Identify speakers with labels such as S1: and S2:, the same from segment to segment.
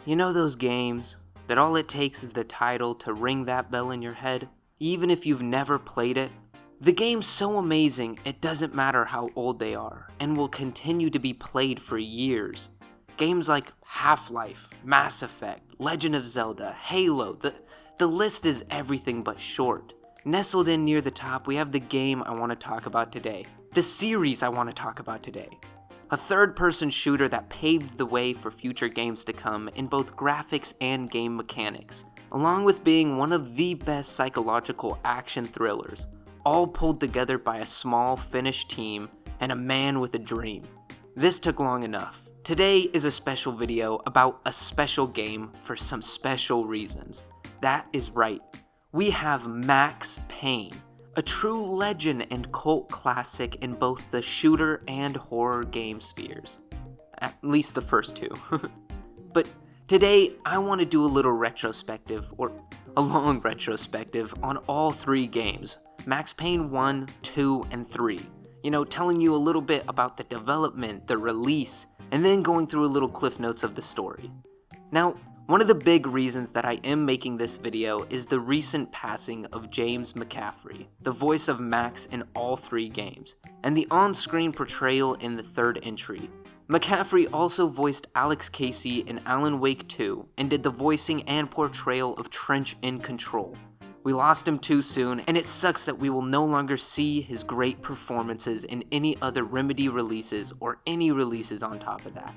S1: You know those games that all it takes is the title to ring that bell in your head, even if you've never played it? The game's so amazing it doesn't matter how old they are, and will continue to be played for years. Games like Half-Life, Mass Effect, Legend of Zelda, Halo, the list is everything but short. Nestled in near the top, we have the game I want to talk about today, the series I want to talk about today. A third-person shooter that paved the way for future games to come in both graphics and game mechanics, along with being one of the best psychological action thrillers, all pulled together by a small Finnish team and a man with a dream. This took long enough. Today is a special video about a special game for some special reasons. That is right, we have Max Payne, a true legend and cult classic in both the shooter and horror game spheres. At least the first two. But today, I want to do a little retrospective, or a long retrospective, on all three games. Max Payne 1, 2, and 3. Telling you a little bit about the development, the release, and then going through a little cliff notes of the story. Now, one of the big reasons that I am making this video is the recent passing of James McCaffrey, the voice of Max in all three games, and the on-screen portrayal in the third entry. McCaffrey also voiced Alex Casey in Alan Wake 2 and did the voicing and portrayal of Trench in Control. We lost him too soon, and it sucks that we will no longer see his great performances in any other Remedy releases or any releases on top of that.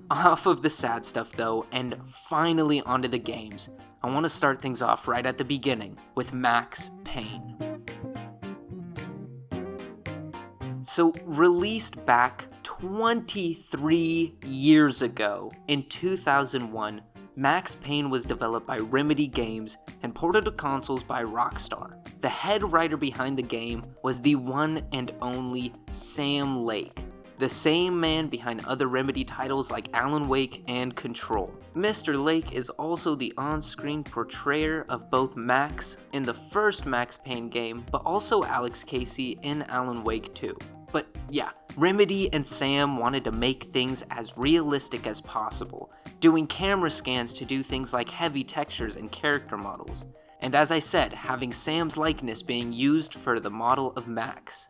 S1: Off of the sad stuff though, and finally onto the games, I want to start things off right at the beginning with Max Payne. So, released back 23 years ago in 2001, Max Payne was developed by Remedy Games and ported to consoles by Rockstar. The head writer behind the game was the one and only Sam Lake, the same man behind other Remedy titles like Alan Wake and Control. Mr. Lake is also the on-screen portrayer of both Max in the first Max Payne game, but also Alex Casey in Alan Wake 2. But yeah, Remedy and Sam wanted to make things as realistic as possible, doing camera scans to do things like heavy textures and character models. And as I said, having Sam's likeness being used for the model of Max.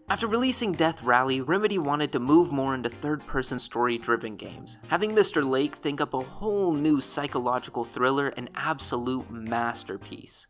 S1: After releasing Death Rally, Remedy wanted to move more into third-person story-driven games, having Mr. Lake think up a whole new psychological thriller and absolute masterpiece.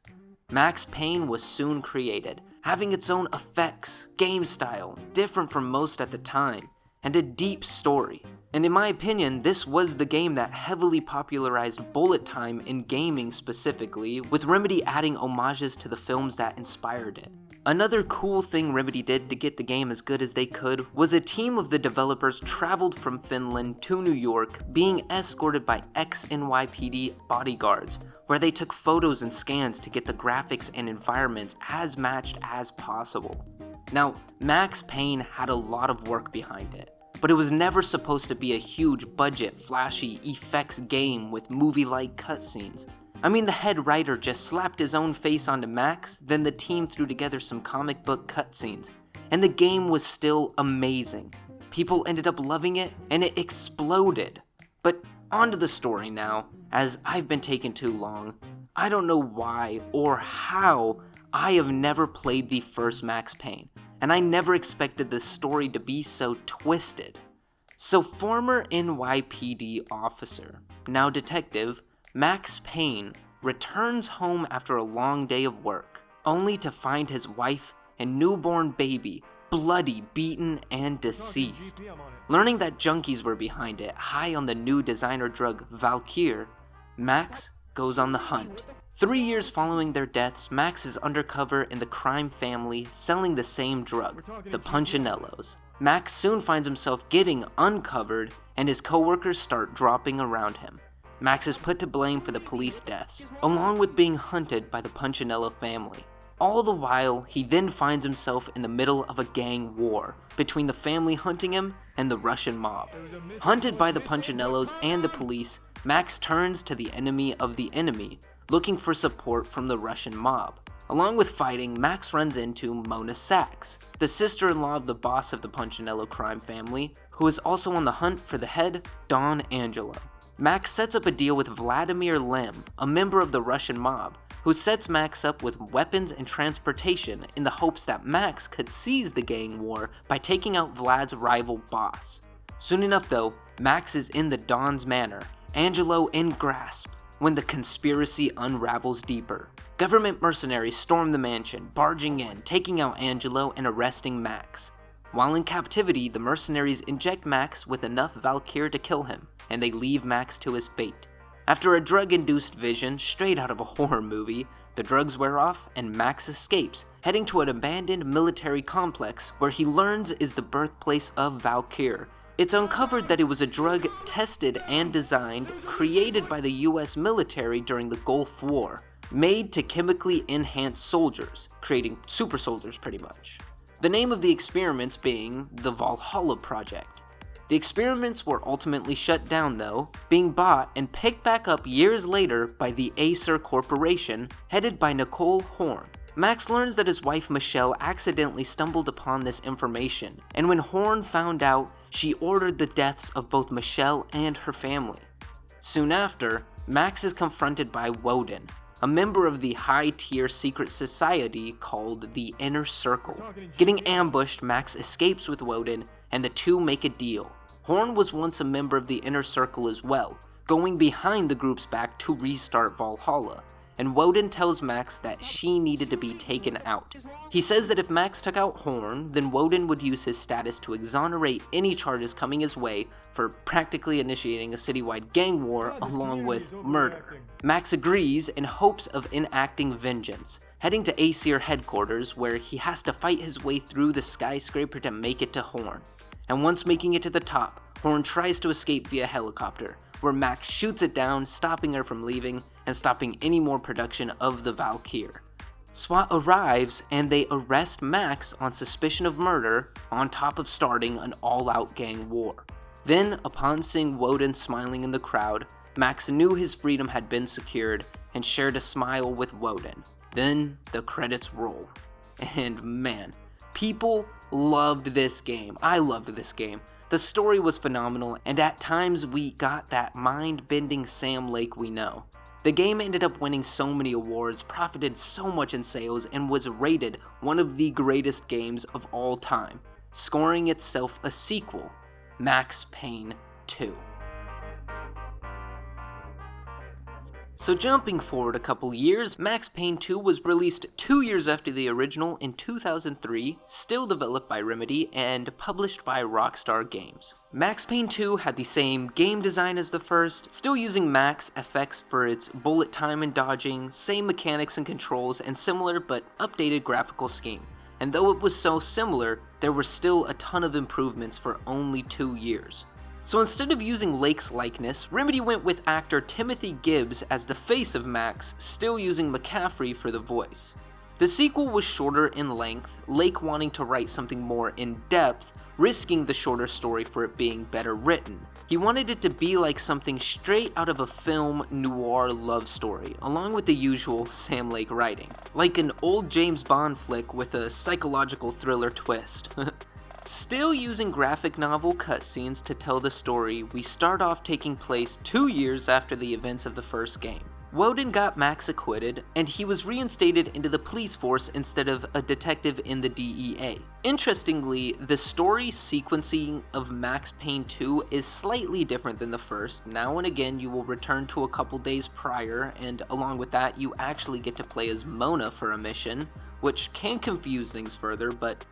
S1: Max Payne was soon created, having its own effects, game style, different from most at the time, and a deep story. And in my opinion, this was the game that heavily popularized bullet time in gaming specifically, with Remedy adding homages to the films that inspired it. Another cool thing Remedy did to get the game as good as they could was a team of the developers traveled from Finland to New York, being escorted by ex-NYPD bodyguards, where they took photos and scans to get the graphics and environments as matched as possible. Now, Max Payne had a lot of work behind it, but it was never supposed to be a huge budget, flashy effects game with movie-like cutscenes. I mean, the head writer just slapped his own face onto Max, then the team threw together some comic book cutscenes, and the game was still amazing. People ended up loving it, and it exploded. But onto the story now, as I've been taking too long. I don't know why or how I have never played the first Max Payne, and I never expected this story to be so twisted. So former NYPD officer, now detective, Max Payne returns home after a long day of work, only to find his wife and newborn baby bloody, beaten, and deceased. Learning that junkies were behind it, high on the new designer drug Valkyr, Max goes on the hunt. 3 years following their deaths, Max is undercover in the crime family selling the same drug, the Punchinellos. Max soon finds himself getting uncovered, and his coworkers start dropping around him. Max is put to blame for the police deaths, along with being hunted by the Punchinello family. All the while, he then finds himself in the middle of a gang war between the family hunting him and the Russian mob. Hunted by the Punchinellos and the police, Max turns to the enemy of the enemy, looking for support from the Russian mob. Along with fighting, Max runs into Mona Sachs, the sister-in-law of the boss of the Punchinello crime family, who is also on the hunt for the head, Don Angelo. Max sets up a deal with Vladimir Lim, a member of the Russian mob, who sets Max up with weapons and transportation in the hopes that Max could seize the gang war by taking out Vlad's rival boss. Soon enough though, Max is in the Don's manor, Angelo in grasp, when the conspiracy unravels deeper. Government mercenaries storm the mansion, barging in, taking out Angelo and arresting Max. While in captivity, the mercenaries inject Max with enough Valkyr to kill him, and they leave Max to his fate. After a drug-induced vision straight out of a horror movie, the drugs wear off and Max escapes, heading to an abandoned military complex where he learns is the birthplace of Valkyr. It's uncovered that it was a drug tested and designed, created by the US military during the Gulf War, made to chemically enhance soldiers, creating super soldiers pretty much. The name of the experiments being the Valhalla Project. The experiments were ultimately shut down though, being bought and picked back up years later by the Acer Corporation, headed by Nicole Horn. Max learns that his wife Michelle accidentally stumbled upon this information, and when Horn found out, she ordered the deaths of both Michelle and her family. Soon after, Max is confronted by Woden, a member of the high-tier secret society called the Inner Circle. Getting ambushed, Max escapes with Woden, and the two make a deal. Horn was once a member of the Inner Circle as well, going behind the group's back to restart Valhalla, and Woden tells Max that she needed to be taken out. He says that if Max took out Horn, then Woden would use his status to exonerate any charges coming his way for practically initiating a citywide gang war along with murder. Max agrees in hopes of enacting vengeance, heading to Acer headquarters where he has to fight his way through the skyscraper to make it to Horn. And once making it to the top, Horn tries to escape via helicopter, where Max shoots it down, stopping her from leaving and stopping any more production of the Valkyr. SWAT arrives and they arrest Max on suspicion of murder on top of starting an all-out gang war. Then, upon seeing Woden smiling in the crowd, Max knew his freedom had been secured and shared a smile with Woden. Then the credits roll. And man, people loved this game. I loved this game. The story was phenomenal, and at times we got that mind-bending Sam Lake we know. The game ended up winning so many awards, profited so much in sales, and was rated one of the greatest games of all time, scoring itself a sequel, Max Payne 2. So jumping forward a couple years, Max Payne 2 was released 2 years after the original in 2003, still developed by Remedy and published by Rockstar Games. Max Payne 2 had the same game design as the first, still using Max FX for its bullet time and dodging, same mechanics and controls, and similar but updated graphical scheme. And though it was so similar, there were still a ton of improvements for only 2 years. So instead of using Lake's likeness, Remedy went with actor Timothy Gibbs as the face of Max, still using McCaffrey for the voice. The sequel was shorter in length, Lake wanting to write something more in-depth, risking the shorter story for it being better written. He wanted it to be like something straight out of a film noir love story, along with the usual Sam Lake writing. Like an old James Bond flick with a psychological thriller twist. Still using graphic novel cutscenes to tell the story, we start off taking place 2 years after the events of the first game. Woden got Max acquitted, and he was reinstated into the police force instead of a detective in the DEA. Interestingly, the story sequencing of Max Payne 2 is slightly different than the first. Now and again, you will return to a couple days prior, and along with that, you actually get to play as Mona for a mission, which can confuse things further, but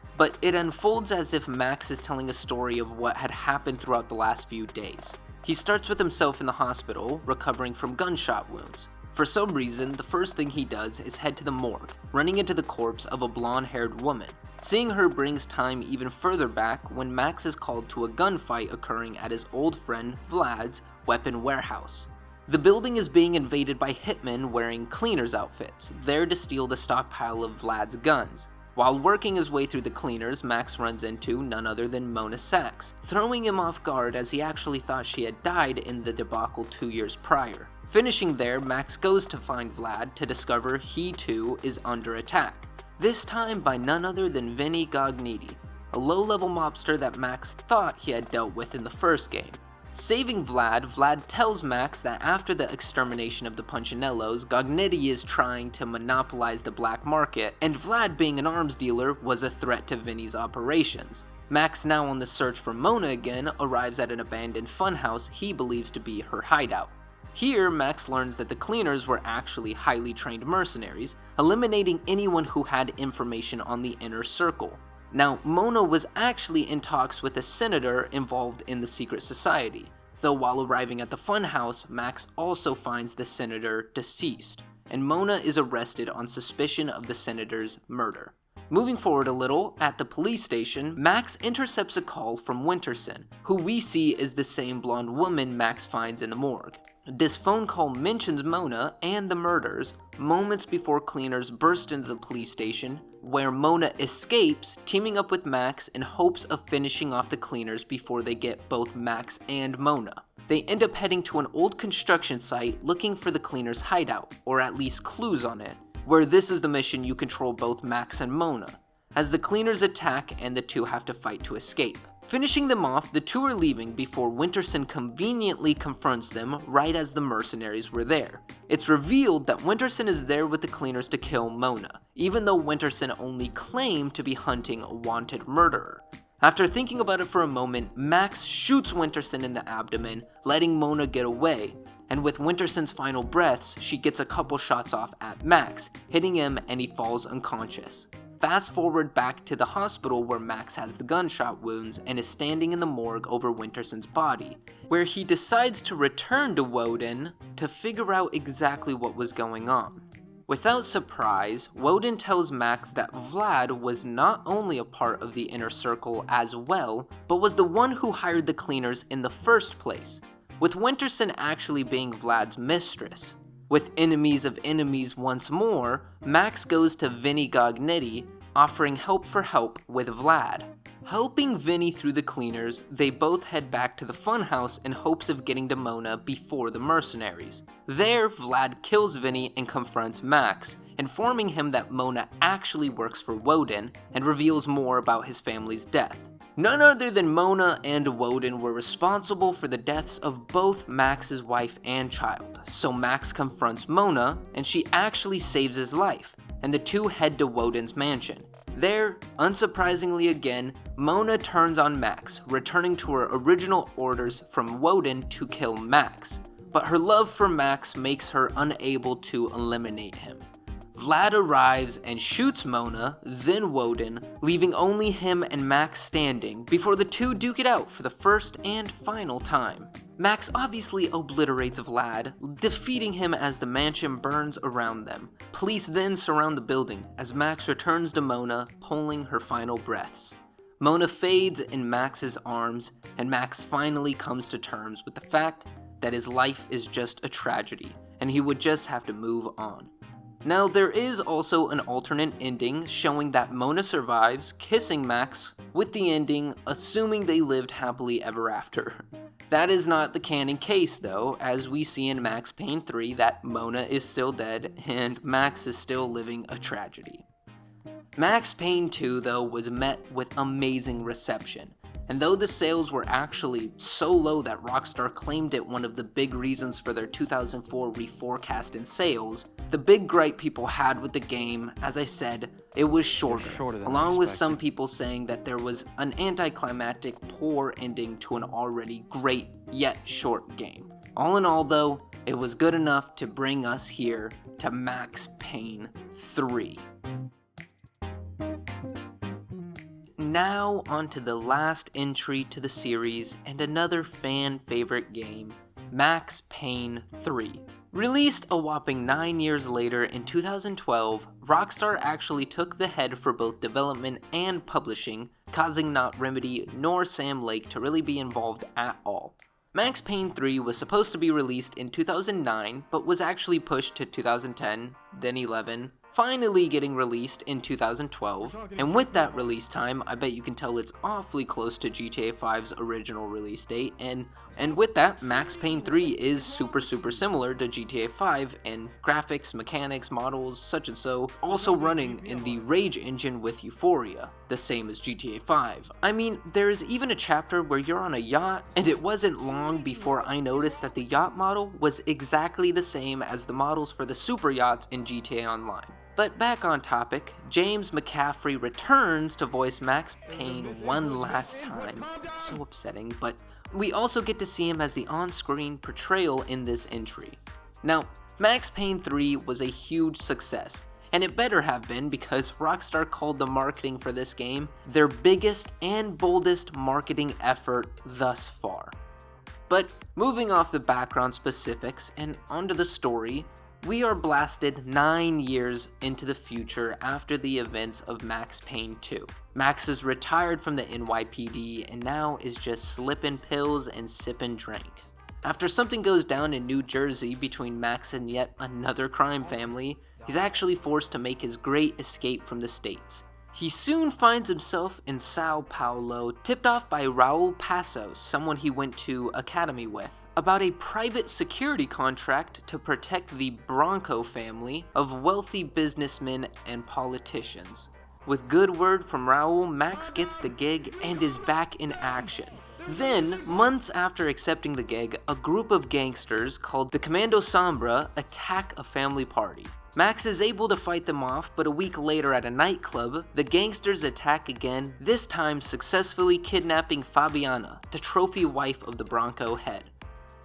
S1: it unfolds as if Max is telling a story of what had happened throughout the last few days. He starts with himself in the hospital, recovering from gunshot wounds. For some reason, the first thing he does is head to the morgue, running into the corpse of a blonde-haired woman. Seeing her brings time even further back when Max is called to a gunfight occurring at his old friend Vlad's weapon warehouse. The building is being invaded by hitmen wearing cleaners' outfits, there to steal the stockpile of Vlad's guns. While working his way through the cleaners, Max runs into none other than Mona Sachs, throwing him off guard as he actually thought she had died in the debacle 2 years prior. Finishing there, Max goes to find Vlad to discover he too is under attack, this time by none other than Vinny Gognitti, a low-level mobster that Max thought he had dealt with in the first game. Saving Vlad, Vlad tells Max that after the extermination of the Punchinellos, Gognitti is trying to monopolize the black market, and Vlad, being an arms dealer, was a threat to Vinny's operations. Max, now on the search for Mona again, arrives at an abandoned funhouse he believes to be her hideout. Here, Max learns that the cleaners were actually highly trained mercenaries, eliminating anyone who had information on the inner circle. Now, Mona was actually in talks with a senator involved in the secret society, though while arriving at the funhouse, Max also finds the senator deceased, and Mona is arrested on suspicion of the senator's murder. Moving forward a little, at the police station, Max intercepts a call from Winterson, who we see is the same blonde woman Max finds in the morgue. This phone call mentions Mona and the murders moments before cleaners burst into the police station, where Mona escapes, teaming up with Max in hopes of finishing off the cleaners before they get both Max and Mona. They end up heading to an old construction site looking for the cleaners' hideout, or at least clues on it, where this is the mission you control both Max and Mona, as the cleaners attack and the two have to fight to escape. Finishing them off, the two are leaving before Winterson conveniently confronts them right as the mercenaries were there. It's revealed that Winterson is there with the cleaners to kill Mona, even though Winterson only claimed to be hunting a wanted murderer. After thinking about it for a moment, Max shoots Winterson in the abdomen, letting Mona get away, and with Winterson's final breaths, she gets a couple shots off at Max, hitting him and he falls unconscious. Fast forward back to the hospital where Max has the gunshot wounds and is standing in the morgue over Winterson's body, where he decides to return to Woden to figure out exactly what was going on. Without surprise, Woden tells Max that Vlad was not only a part of the inner circle as well, but was the one who hired the cleaners in the first place, with Winterson actually being Vlad's mistress. With enemies of enemies once more, Max goes to Vinny Gognitti, offering help with Vlad. Helping Vinny through the cleaners, they both head back to the funhouse in hopes of getting to Mona before the mercenaries. There, Vlad kills Vinny and confronts Max, informing him that Mona actually works for Woden and reveals more about his family's death. None other than Mona and Woden were responsible for the deaths of both Max's wife and child, so Max confronts Mona, and she actually saves his life, and the two head to Woden's mansion. There, unsurprisingly again, Mona turns on Max, returning to her original orders from Woden to kill Max, but her love for Max makes her unable to eliminate him. Vlad arrives and shoots Mona, then Woden, leaving only him and Max standing before the two duke it out for the first and final time. Max obviously obliterates Vlad, defeating him as the mansion burns around them. Police then surround the building as Max returns to Mona, pulling her final breaths. Mona fades in Max's arms, and Max finally comes to terms with the fact that his life is just a tragedy, and he would just have to move on. Now, there is also an alternate ending showing that Mona survives, kissing Max, with the ending assuming they lived happily ever after. That is not the canon case though, as we see in Max Payne 3 that Mona is still dead and Max is still living a tragedy. Max Payne 2 though was met with amazing reception, and though the sales were actually so low that Rockstar claimed it one of the big reasons for their 2004 reforecast in sales, the big gripe people had with the game, as I said, it was shorter, along with some people saying that there was an anticlimactic, poor ending to an already great yet short game. All in all though, it was good enough to bring us here to Max Payne 3. Now onto the last entry to the series and another fan favorite game, Max Payne 3. Released a whopping 9 years later in 2012, Rockstar actually took the head for both development and publishing, causing not Remedy nor Sam Lake to really be involved at all. Max Payne 3 was supposed to be released in 2009, but was actually pushed to 2010, then 11, finally getting released in 2012, and with that release time, I bet you can tell it's awfully close to GTA 5's original release date, and with that, Max Payne 3 is super similar to GTA 5 in graphics, mechanics, models, such and so, also running in the Rage engine with Euphoria, the same as GTA 5. I mean, there is even a chapter where you're on a yacht, and it wasn't long before I noticed that the yacht model was exactly the same as the models for the super yachts in GTA Online. But back on topic, James McCaffrey returns to voice Max Payne one last time. It's so upsetting, but we also get to see him as the on-screen portrayal in this entry. Now, Max Payne 3 was a huge success, and it better have been because Rockstar called the marketing for this game their biggest and boldest marketing effort thus far. But moving off the background specifics and onto the story, we are blasted 9 years into the future after the events of Max Payne 2. Max is retired from the NYPD and now is just slipping pills and sipping drink. After something goes down in New Jersey between Max and yet another crime family, he's actually forced to make his great escape from the States. He soon finds himself in Sao Paulo, tipped off by Raul Passos, someone he went to academy with, about a private security contract to protect the Bronco family of wealthy businessmen and politicians. With good word from Raul, Max gets the gig and is back in action. Then, months after accepting the gig, a group of gangsters called the Commando Sombra attack a family party. Max is able to fight them off, but a week later at a nightclub, the gangsters attack again, this time successfully kidnapping Fabiana, the trophy wife of the Bronco head.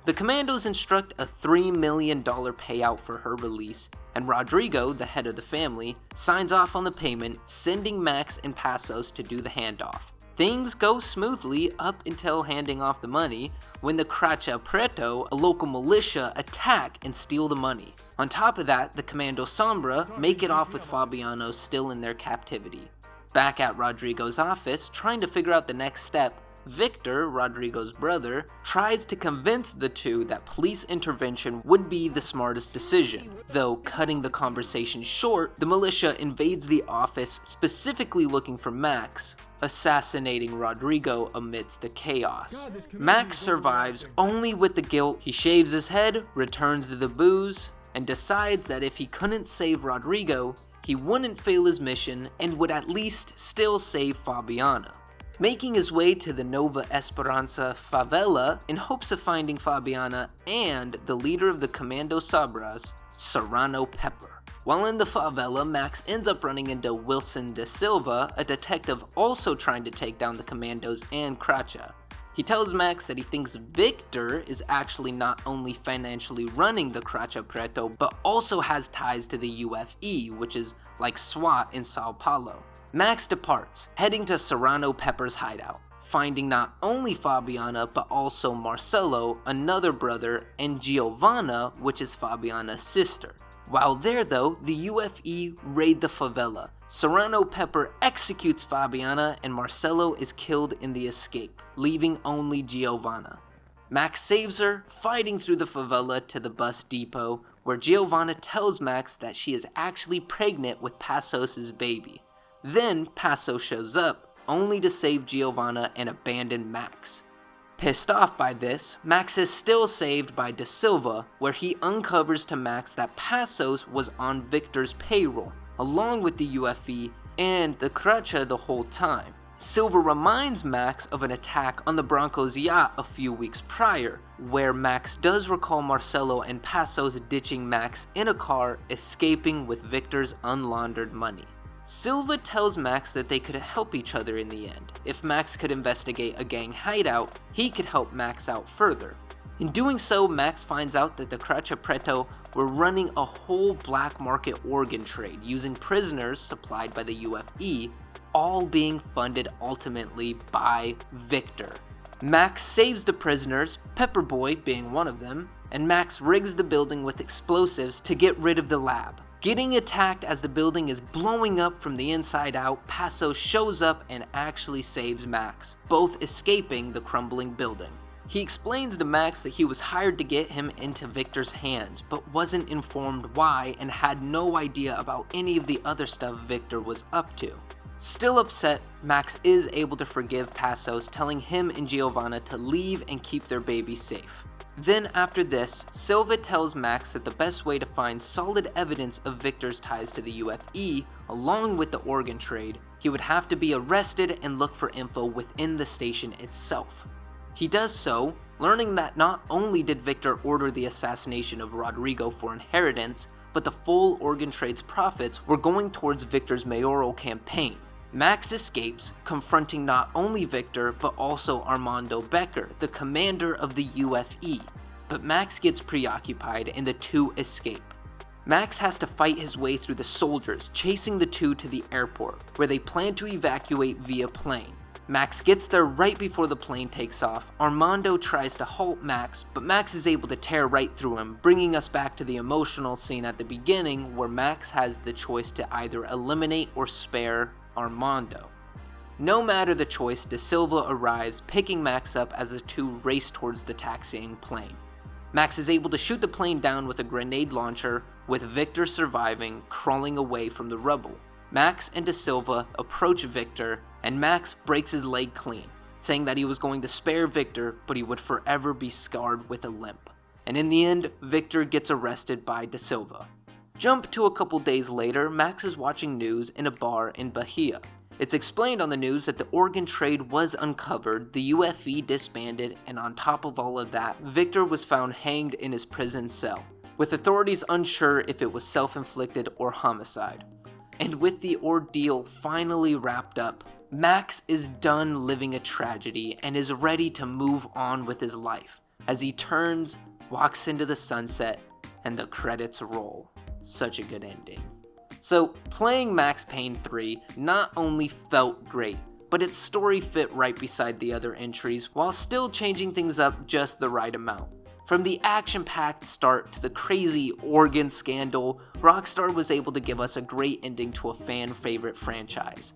S1: The Commandos instruct a $3 million payout for her release, and Rodrigo, the head of the family, signs off on the payment, sending Max and Passos to do the handoff. Things go smoothly up until handing off the money, when the Cracha Preto, a local militia, attack and steal the money. On top of that, the Commando Sombra make it off with Fabiano still in their captivity. Back at Rodrigo's office, trying to figure out the next step, Victor, Rodrigo's brother, tries to convince the two that police intervention would be the smartest decision. Though cutting the conversation short, the militia invades the office specifically looking for Max, assassinating Rodrigo amidst the chaos. Max survives only with the guilt. He shaves his head, returns to the booze, and decides that if he couldn't save Rodrigo, he wouldn't fail his mission and would at least still save Fabiana. Making his way to the Nova Esperanza favela in hopes of finding Fabiana and the leader of the Commando Sabras, Serrano Pepper. While in the favela, Max ends up running into Wilson de Silva, a detective also trying to take down the Commandos and Cracha. He tells Max that he thinks Victor is actually not only financially running the Cracha Preto, but also has ties to the UFE, which is like SWAT in Sao Paulo. Max departs, heading to Serrano Pepper's hideout, finding not only Fabiana, but also Marcelo, another brother, and Giovanna, which is Fabiana's sister. While there though, the UFE raid the favela. Serrano Pepper executes Fabiana and Marcelo is killed in the escape, leaving only Giovanna. Max saves her, fighting through the favela to the bus depot, where Giovanna tells Max that she is actually pregnant with Passos' baby. Then Passos shows up, only to save Giovanna and abandon Max. Pissed off by this, Max is still saved by De Silva, where he uncovers to Max that Passos was on Victor's payroll, along with the UFE and the Cracha the whole time. Silva reminds Max of an attack on the Broncos yacht a few weeks prior, where Max does recall Marcelo and Passos ditching Max in a car, escaping with Victor's unlaundered money. Silva tells Max that they could help each other in the end. If Max could investigate a gang hideout, he could help Max out further. In doing so, Max finds out that the Cracha Preto were running a whole black market organ trade using prisoners supplied by the UFE, all being funded ultimately by Victor. Max saves the prisoners, Pepperboy being one of them, and Max rigs the building with explosives to get rid of the lab. Getting attacked as the building is blowing up from the inside out, Passos shows up and actually saves Max, both escaping the crumbling building. He explains to Max that he was hired to get him into Victor's hands, but wasn't informed why and had no idea about any of the other stuff Victor was up to. Still upset, Max is able to forgive Passos, telling him and Giovanna to leave and keep their baby safe. Then after this, Silva tells Max that the best way to find solid evidence of Victor's ties to the UFE, along with the organ trade, he would have to be arrested and look for info within the station itself. He does so, learning that not only did Victor order the assassination of Rodrigo for inheritance, but the full organ trade's profits were going towards Victor's mayoral campaign. Max escapes, confronting not only Victor, but also Armando Becker, the commander of the UFE. But Max gets preoccupied and the two escape. Max has to fight his way through the soldiers, chasing the two to the airport, where they plan to evacuate via plane. Max gets there right before the plane takes off. Armando tries to halt Max, but Max is able to tear right through him, bringing us back to the emotional scene at the beginning where Max has the choice to either eliminate or spare Armando. No matter the choice, De Silva arrives, picking Max up as the two race towards the taxiing plane. Max is able to shoot the plane down with a grenade launcher, with Victor surviving, crawling away from the rubble. Max and De Silva approach Victor, and Max breaks his leg clean, saying that he was going to spare Victor, but he would forever be scarred with a limp. And in the end, Victor gets arrested by De Silva. Jump to a couple days later, Max is watching news in a bar in Bahia. It's explained on the news that the organ trade was uncovered, the UFE disbanded, and on top of all of that, Victor was found hanged in his prison cell, with authorities unsure if it was self-inflicted or homicide. And with the ordeal finally wrapped up, Max is done living a tragedy and is ready to move on with his life, as he turns, walks into the sunset, and the credits roll. Such a good ending. So, playing Max Payne 3 not only felt great, but its story fit right beside the other entries while still changing things up just the right amount. From the action-packed start to the crazy organ scandal, Rockstar was able to give us a great ending to a fan-favorite franchise.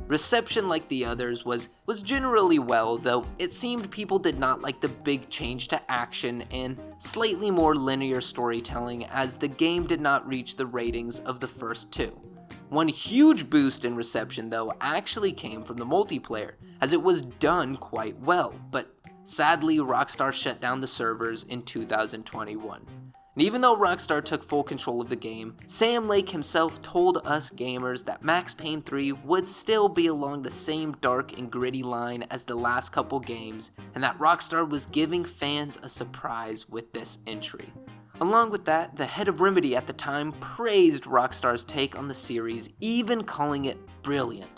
S1: Reception, like the others, was generally well, though it seemed people did not like the big change to action and slightly more linear storytelling, as the game did not reach the ratings of the first two. One huge boost in reception, though, actually came from the multiplayer, as it was done quite well, but sadly, Rockstar shut down the servers in 2021. And even though Rockstar took full control of the game, Sam Lake himself told us gamers that Max Payne 3 would still be along the same dark and gritty line as the last couple games, and that Rockstar was giving fans a surprise with this entry. Along with that, the head of Remedy at the time praised Rockstar's take on the series, even calling it brilliant.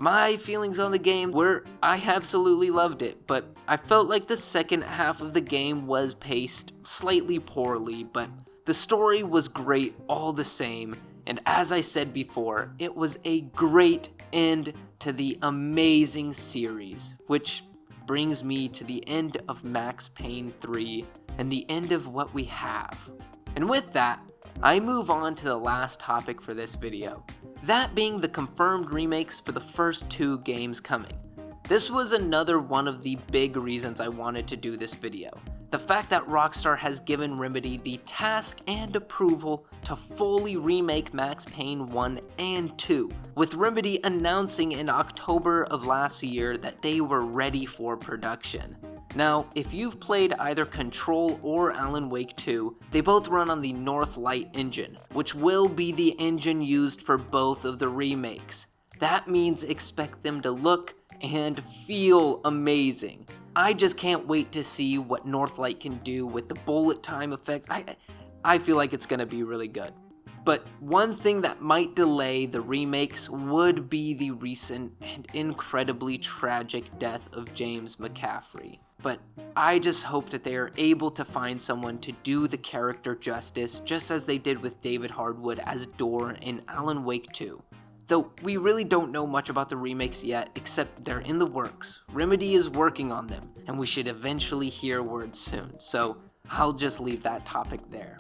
S1: My feelings on the game were, I absolutely loved it, but I felt like the second half of the game was paced slightly poorly, but the story was great all the same, and as I said before, it was a great end to the amazing series, which brings me to the end of Max Payne 3 and the end of what we have. And with that, I move on to the last topic for this video, that being the confirmed remakes for the first two games coming. This was another one of the big reasons I wanted to do this video. The fact that Rockstar has given Remedy the task and approval to fully remake Max Payne 1 and 2, with Remedy announcing in October of last year that they were ready for production. Now, if you've played either Control or Alan Wake 2, they both run on the Northlight engine, which will be the engine used for both of the remakes. That means expect them to look and feel amazing. I just can't wait to see what Northlight can do with the bullet time effect. I feel like it's gonna be really good. But one thing that might delay the remakes would be the recent and incredibly tragic death of James McCaffrey. But I just hope that they are able to find someone to do the character justice, just as they did with David Hardwood as Door in Alan Wake 2. Though we really don't know much about the remakes yet, except they're in the works. Remedy is working on them, and we should eventually hear word soon, so I'll just leave that topic there.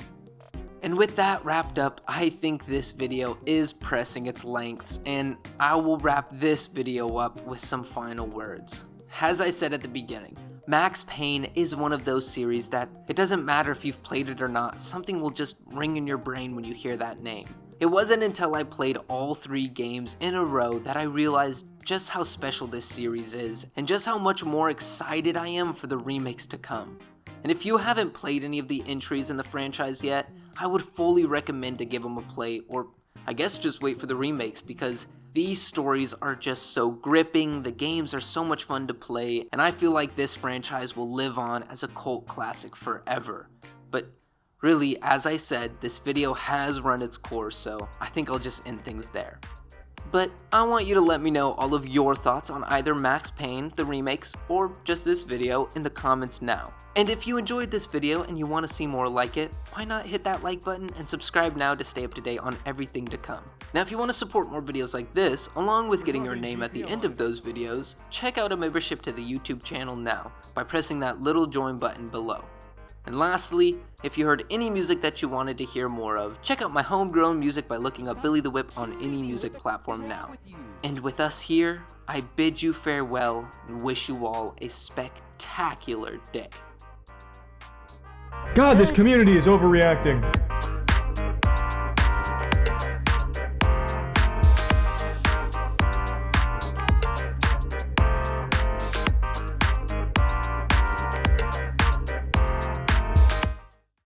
S1: And with that wrapped up, I think this video is pressing its lengths, and I will wrap this video up with some final words. As I said at the beginning, Max Payne is one of those series that it doesn't matter if you've played it or not, something will just ring in your brain when you hear that name. It wasn't until I played all 3 games in a row that I realized just how special this series is, and just how much more excited I am for the remakes to come. And if you haven't played any of the entries in the franchise yet, I would fully recommend to give them a play, or I guess just wait for the remakes, because these stories are just so gripping, the games are so much fun to play, and I feel like this franchise will live on as a cult classic forever. But really, as I said, this video has run its course, so I think I'll just end things there. But I want you to let me know all of your thoughts on either Max Payne, the remakes, or just this video in the comments now. And if you enjoyed this video and you want to see more like it, why not hit that like button and subscribe now to stay up to date on everything to come. Now if you want to support more videos like this, along with getting your name at the end of those videos, check out a membership to the YouTube channel now by pressing that little join button below. And lastly, if you heard any music that you wanted to hear more of, check out my homegrown music by looking up Billy the Whip on any music platform now. And with us here, I bid you farewell and wish you all a spectacular day.
S2: God, this community is overreacting.